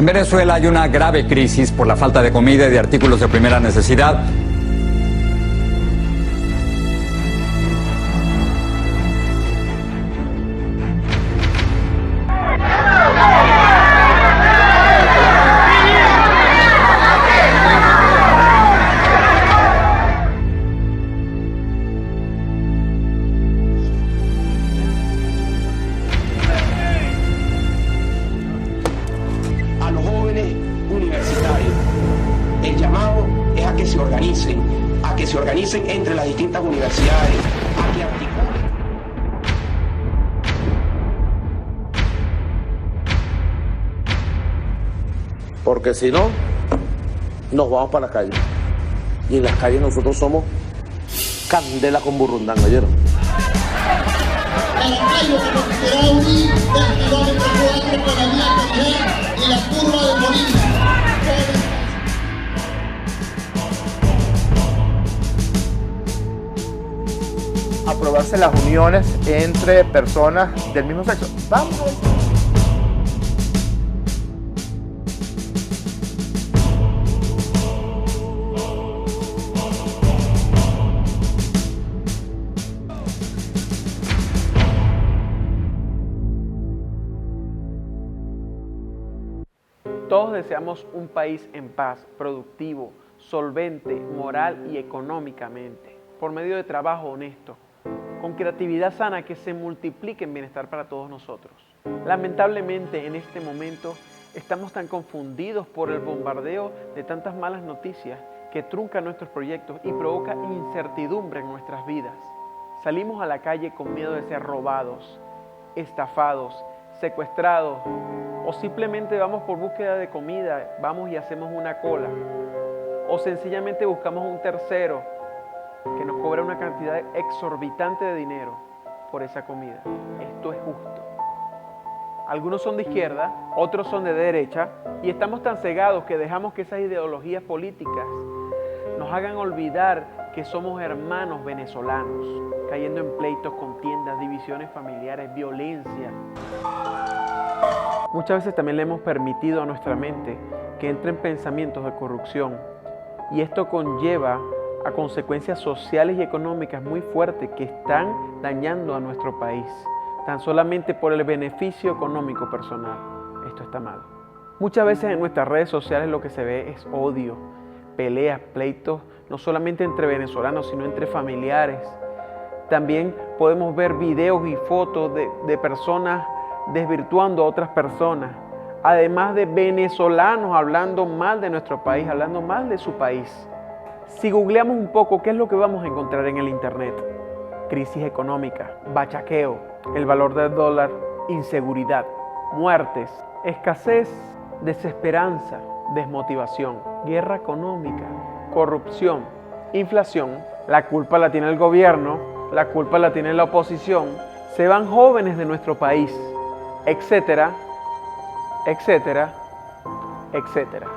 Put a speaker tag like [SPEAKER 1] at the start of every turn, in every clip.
[SPEAKER 1] En Venezuela hay una grave crisis por la falta de comida y de artículos de primera necesidad.
[SPEAKER 2] A que se organicen entre las distintas universidades, a que articulen.
[SPEAKER 3] Porque si no, nos vamos para la calle. Y en las calles nosotros somos candela con burrundanga, ¿oyeron?
[SPEAKER 4] El rayo que nos quisiera unir 2 kilómetros por la vía Callejera y la curva de Molina.
[SPEAKER 5] Aprobarse las uniones entre personas del mismo sexo. Vamos a ver.
[SPEAKER 6] Todos deseamos un país en paz, productivo, solvente, moral y económicamente, por medio de trabajo honesto, con creatividad sana que se multiplique en bienestar para todos nosotros. Lamentablemente, en este momento, estamos tan confundidos por el bombardeo de tantas malas noticias que truncan nuestros proyectos y provoca incertidumbre en nuestras vidas. Salimos a la calle con miedo de ser robados, estafados, secuestrados, o simplemente vamos por búsqueda de comida, vamos y hacemos una cola, o sencillamente buscamos un tercero que nos cobra una cantidad exorbitante de dinero por esa comida. Esto es justo. Algunos son de izquierda, otros son de derecha, y estamos tan cegados que dejamos que esas ideologías políticas nos hagan olvidar que somos hermanos venezolanos, cayendo en pleitos, contiendas, divisiones familiares, violencia. Muchas veces también le hemos permitido a nuestra mente que entren pensamientos de corrupción, y esto conlleva a consecuencias sociales y económicas muy fuertes que están dañando a nuestro país, tan solamente por el beneficio económico personal. Esto está mal. Muchas veces en nuestras redes sociales lo que se ve es odio, peleas, pleitos, no solamente entre venezolanos, sino entre familiares. También podemos ver videos y fotos de personas desvirtuando a otras personas, además de venezolanos hablando mal de nuestro país, hablando mal de su país. Si googleamos un poco, ¿qué es lo que vamos a encontrar en el internet? Crisis económica, bachaqueo, el valor del dólar, inseguridad, muertes, escasez, desesperanza, desmotivación, guerra económica, corrupción, inflación. La culpa la tiene el gobierno, la culpa la tiene la oposición, se van jóvenes de nuestro país, etcétera, etcétera, etcétera.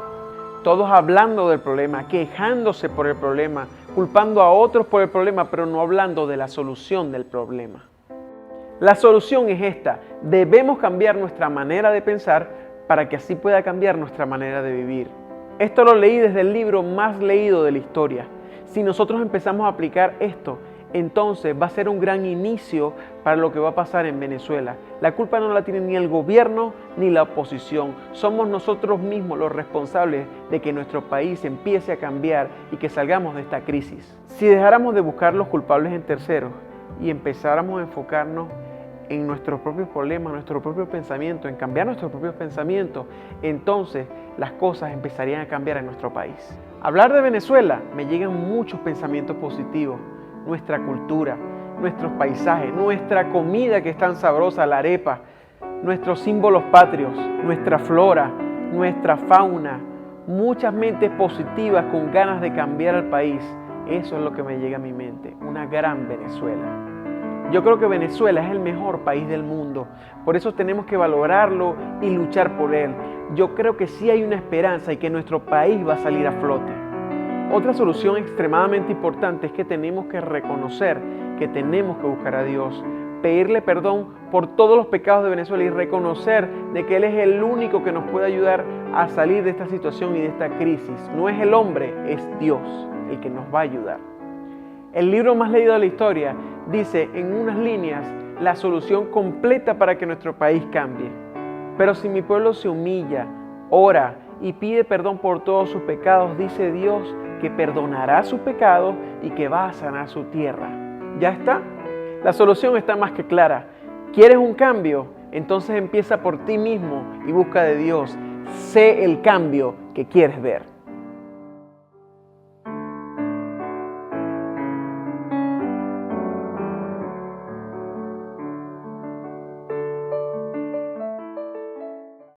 [SPEAKER 6] Todos hablando del problema, quejándose por el problema, culpando a otros por el problema, pero no hablando de la solución del problema. La solución es esta: debemos cambiar nuestra manera de pensar para que así pueda cambiar nuestra manera de vivir. Esto lo leí desde el libro más leído de la historia. Si nosotros empezamos a aplicar esto, entonces va a ser un gran inicio para lo que va a pasar en Venezuela. La culpa no la tiene ni el gobierno ni la oposición. Somos nosotros mismos los responsables de que nuestro país empiece a cambiar y que salgamos de esta crisis. Si dejáramos de buscar los culpables en terceros y empezáramos a enfocarnos en nuestros propios problemas, nuestro propio pensamiento, en cambiar nuestros propios pensamientos, entonces las cosas empezarían a cambiar en nuestro país. Hablar de Venezuela, me llegan muchos pensamientos positivos. Nuestra cultura, nuestros paisajes, nuestra comida que es tan sabrosa, la arepa, nuestros símbolos patrios, nuestra flora, nuestra fauna, muchas mentes positivas con ganas de cambiar al país. Eso es lo que me llega a mi mente, una gran Venezuela. Yo creo que Venezuela es el mejor país del mundo, por eso tenemos que valorarlo y luchar por él. Yo creo que sí hay una esperanza y que nuestro país va a salir a flote. Otra solución extremadamente importante es que tenemos que reconocer que tenemos que buscar a Dios pedirle perdón por todos los pecados de Venezuela y reconocer de que Él es el único que nos puede ayudar a salir de esta situación y de esta crisis. No es el hombre, es Dios el que nos va a ayudar. El libro más leído de la historia dice en unas líneas la solución completa para que nuestro país cambie. Pero si mi pueblo se humilla, ora y pide perdón por todos sus pecados, dice Dios que perdonará sus pecados y que va a sanar su tierra. ¿Ya está? La solución está más que clara. ¿Quieres un cambio? Entonces empieza por ti mismo y busca de Dios. Sé el cambio que quieres ver.